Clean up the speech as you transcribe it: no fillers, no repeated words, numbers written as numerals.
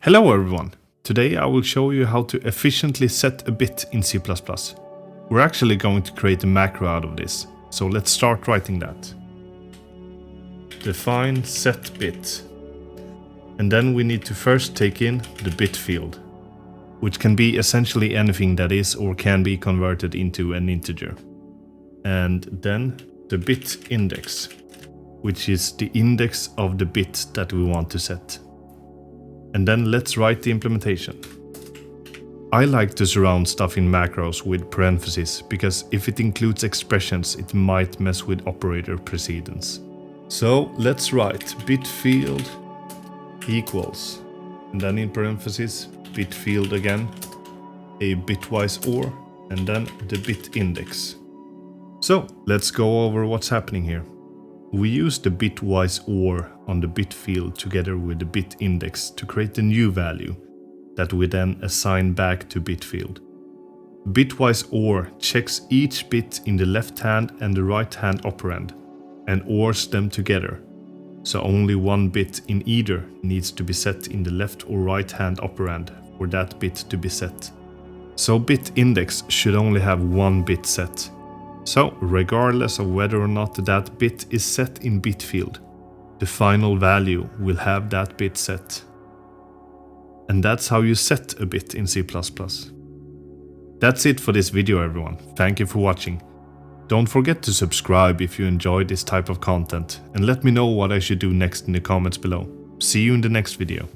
Hello everyone! Today I will show you how to efficiently set a bit in C++. We're actually going to create a macro out of this, so let's start writing that. Define set bit. And then we need to first take in the bit field, which can be essentially anything that is or can be converted into an integer. And then the bit index, which is the index of the bit that we want to set. And then let's write the implementation. I like to surround stuff in macros with parentheses because if it includes expressions it might mess with operator precedence. So let's write bit field equals, and then in parentheses bit field again, a bitwise OR, and then the bit index. So let's go over what's happening here. We use the bitwise OR on the bit field together with the bit index to create a new value that we then assign back to bit field. Bitwise OR checks each bit in the left hand and the right hand operand and ORs them together, so only one bit in either needs to be set in the left or right hand operand for that bit to be set. So bit index should only have one bit set. So, regardless of whether or not that bit is set in bit field, the final value will have that bit set. And that's how you set a bit in C++. That's it for this video everyone, thank you for watching. Don't forget to subscribe if you enjoy this type of content and let me know what I should do next in the comments below. See you in the next video.